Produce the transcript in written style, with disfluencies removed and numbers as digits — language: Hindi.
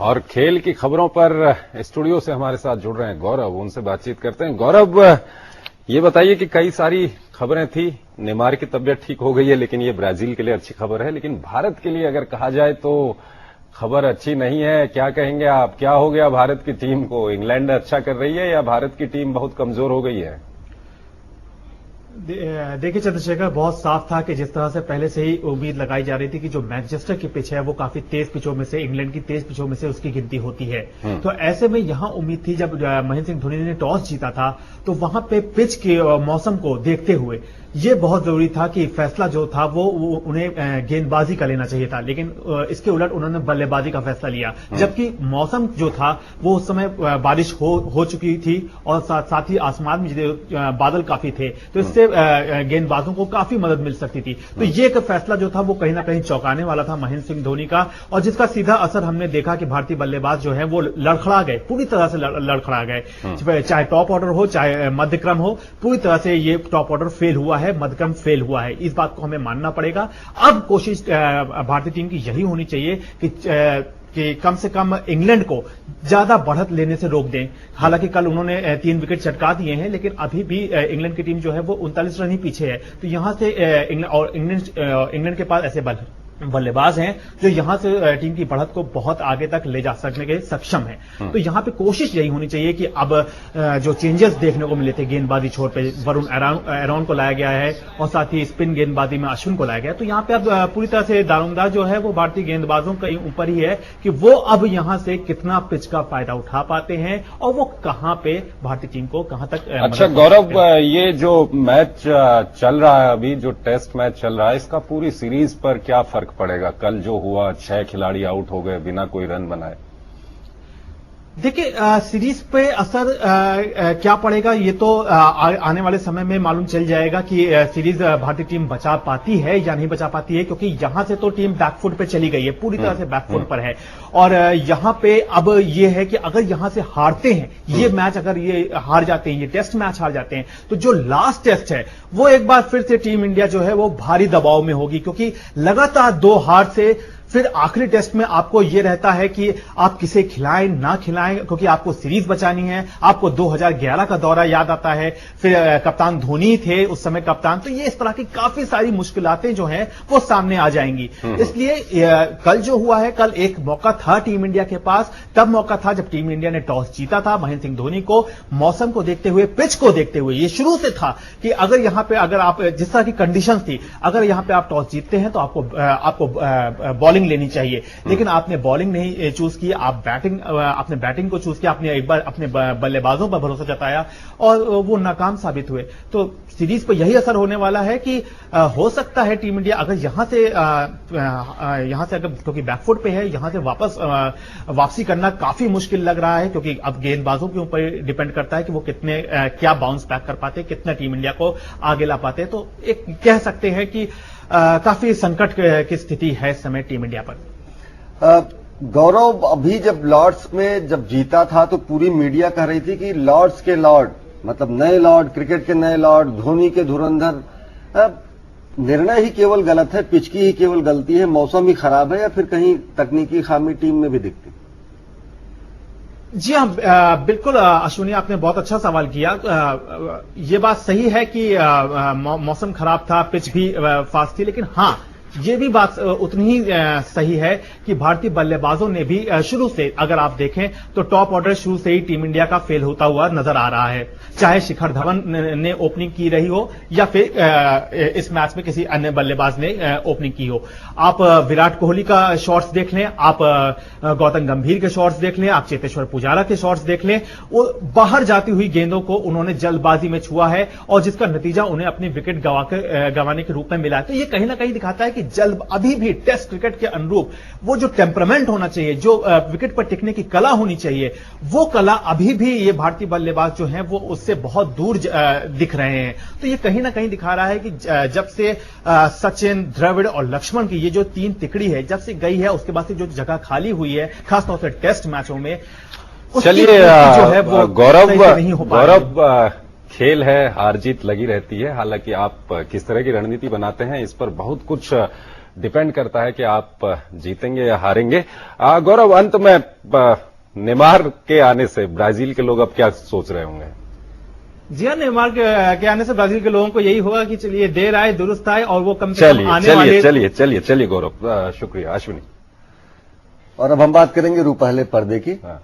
और खेल की खबरों पर स्टूडियो से हमारे साथ जुड़ रहे हैं गौरव, उनसे बातचीत करते हैं। गौरव, ये बताइए कि कई सारी खबरें थी, नेमार की तबीयत ठीक हो गई है, लेकिन ये ब्राजील के लिए अच्छी खबर है, लेकिन भारत के लिए अगर कहा जाए तो खबर अच्छी नहीं है। क्या कहेंगे आप, क्या हो गया भारत की टीम को? इंग्लैंड अच्छा कर रही है या भारत की टीम बहुत कमजोर हो गई है? देखिए चंद्रशेखर, बहुत साफ था कि जिस तरह से पहले से ही उम्मीद लगाई जा रही थी कि जो मैनचेस्टर की पिच है वो काफी तेज पिचों में से, इंग्लैंड की तेज पिचों में से उसकी गिनती होती है। तो ऐसे में यहां उम्मीद थी, जब महेंद्र सिंह धोनी ने टॉस जीता था तो वहां पे पिच के मौसम को देखते हुए ये बहुत जरूरी था कि फैसला जो था वो उन्हें गेंदबाजी का लेना चाहिए था, लेकिन इसके उलट उन्होंने बल्लेबाजी का फैसला लिया, जबकि मौसम जो था वो उस समय बारिश हो चुकी थी और साथ ही आसमान में बादल काफी थे, तो इससे गेंदबाजों को काफी मदद मिल सकती थी। तो ये एक फैसला जो था वो कहीं ना कहीं चौंकाने वाला था महेंद्र सिंह धोनी का, और जिसका सीधा असर हमने देखा कि भारतीय बल्लेबाज जो है वो लड़खड़ा गए, पूरी तरह से लड़खड़ा गए। चाहे टॉप ऑर्डर हो चाहे मध्यक्रम हो, पूरी तरह से ये टॉप ऑर्डर फेल हुआ है, मध्यक्रम फेल हुआ है, इस बात को हमें मानना पड़ेगा। अब कोशिश भारतीय टीम की यही होनी चाहिए कि कम से कम इंग्लैंड को ज्यादा बढ़त लेने से रोक दें। हालांकि कल उन्होंने 3 विकेट चटका दिए हैं, लेकिन अभी भी इंग्लैंड की टीम जो है वो 39 रन ही पीछे है। तो यहां से इंग्लैंड के पास ऐसे बल्लेबाज हैं जो यहां से टीम की बढ़त को बहुत आगे तक ले जा सकने के सक्षम है। तो यहां पे कोशिश यही होनी चाहिए कि अब जो चेंजेस देखने को मिले थे गेंदबाजी छोर पे, वरुण एरोन को लाया गया है और साथ ही स्पिन गेंदबाजी में अश्विन को लाया गया है। तो यहां पे अब पूरी तरह से दारोमदार जो है वो भारतीय गेंदबाजों के ऊपर ही है कि वो अब यहां से कितना पिच का फायदा उठा पाते हैं और वो कहां पे भारतीय टीम को कहां तक। अच्छा गौरव, ये जो मैच चल रहा है अभी, जो टेस्ट मैच चल रहा है, इसका पूरी सीरीज पर क्या फर्क पड़ेगा? कल जो हुआ, 6 खिलाड़ी आउट हो गए बिना कोई रन बनाए। देखिए, सीरीज पे असर क्या पड़ेगा ये तो आने वाले समय में मालूम चल जाएगा कि सीरीज भारतीय टीम बचा पाती है या नहीं बचा पाती है, क्योंकि यहां से तो टीम बैकफुट पे चली गई है, पूरी तरह से बैकफुट पर है। और यहां पे अब ये है कि अगर यहां से हारते हैं ये मैच, अगर ये हार जाते हैं, ये टेस्ट मैच हार जाते हैं, तो जो लास्ट टेस्ट है वो एक बार फिर से टीम इंडिया जो है वो भारी दबाव में होगी, क्योंकि लगातार 2 हार से फिर आखिरी टेस्ट में आपको यह रहता है कि आप किसे खिलाएं ना खिलाएं, क्योंकि आपको सीरीज बचानी है। आपको 2011 का दौरा याद आता है, फिर कप्तान धोनी थे उस समय कप्तान, तो ये इस तरह की काफी सारी मुश्किलातें जो हैं वो सामने आ जाएंगी। इसलिए कल जो हुआ है, कल एक मौका था टीम इंडिया के पास, तब मौका था जब टीम इंडिया ने टॉस जीता था। महेंद्र सिंह धोनी को मौसम को देखते हुए, पिच को देखते हुए, ये शुरू से था कि अगर यहां पे अगर आप जिस तरह की कंडीशन थी, अगर यहां पे आप टॉस जीतते हैं तो आपको बॉलिंग लेनी चाहिए, लेकिन आपने बॉलिंग नहीं चूज की, आपने बैटिंग को चूज किया, आपने एक बार अपने बल्लेबाजों पर भरोसा जताया और वो नाकाम साबित हुए। तो सीरीज पर यही असर होने वाला है कि हो सकता है टीम इंडिया अगर यहां से अगर, क्योंकि बैकफुट पे है, यहां से वापसी करना काफी मुश्किल लग रहा है, क्योंकि अब गेंदबाजों के ऊपर डिपेंड करता है कि वो कितने क्या बाउंस बैक कर पाते, कितना टीम इंडिया को आगे ला पाते। तो एक कह सकते हैं कि काफी संकट की स्थिति है इस समय टीम इंडिया पर। गौरव, अभी जब लॉर्ड्स में जब जीता था तो पूरी मीडिया कह रही थी कि लॉर्ड्स के लॉर्ड, मतलब नए लॉर्ड, क्रिकेट के नए लॉर्ड, धोनी के धुरंधर। निर्णय ही केवल गलत है, पिच की ही केवल गलती है, मौसम ही खराब है, या फिर कहीं तकनीकी खामी टीम में भी दिखती? जी हाँ, बिल्कुल अश्विनी, आपने बहुत अच्छा सवाल किया। ये बात सही है कि मौसम खराब था, पिच भी फास्ट थी, लेकिन हाँ, ये भी बात उतनी ही सही है कि भारतीय बल्लेबाजों ने भी शुरू से, अगर आप देखें तो टॉप ऑर्डर शुरू से ही टीम इंडिया का फेल होता हुआ नजर आ रहा है। चाहे शिखर धवन ने ओपनिंग की रही हो या फिर इस मैच में किसी अन्य बल्लेबाज ने ओपनिंग की हो। आप विराट कोहली का शॉट्स देख लें, आप गौतम गंभीर के शॉट्स देख लें, आप चेतेश्वर पुजारा के शॉट्स देख लें, वो बाहर जाती हुई गेंदों को उन्होंने जल्दबाजी में छुआ है और जिसका नतीजा उन्हें अपनी विकेट गंवाने के रूप में मिला है। तो ये कहीं ना कहीं दिखाता है कि अभी भी टेस्ट क्रिकेट के अनुरूप वो जो टेम्परामेंट होना चाहिए, जो विकेट पर टिकने की कला होनी चाहिए, वो कला अभी भी ये भारतीय बल्लेबाज जो हैं वो उससे बहुत दूर दिख रहे हैं। तो ये कहीं ना कहीं दिखा रहा है कि जब से सचिन, द्रविड़ और लक्ष्मण की ये जो 3 तिकड़ी है जब से गई है, उसके बाद से जो जगह खाली हुई है खासतौर से टेस्ट मैचों में, चलिए जो है वो गौरव, खेल है, हार जीत लगी रहती है। हालांकि आप किस तरह की रणनीति बनाते हैं इस पर बहुत कुछ डिपेंड करता है कि आप जीतेंगे या हारेंगे। गौरव, अंत में नेमार के आने से ब्राजील के लोग अब क्या सोच रहे होंगे? जी हाँ, नेमार के आने से ब्राजील के लोगों को यही होगा कि चलिए देर आए दुरुस्त आए, और वो कम से कम आने वाले। चलिए गौरव, शुक्रिया। अश्विनी, और अब हम बात करेंगे रूपहले पर्दे की। हाँ।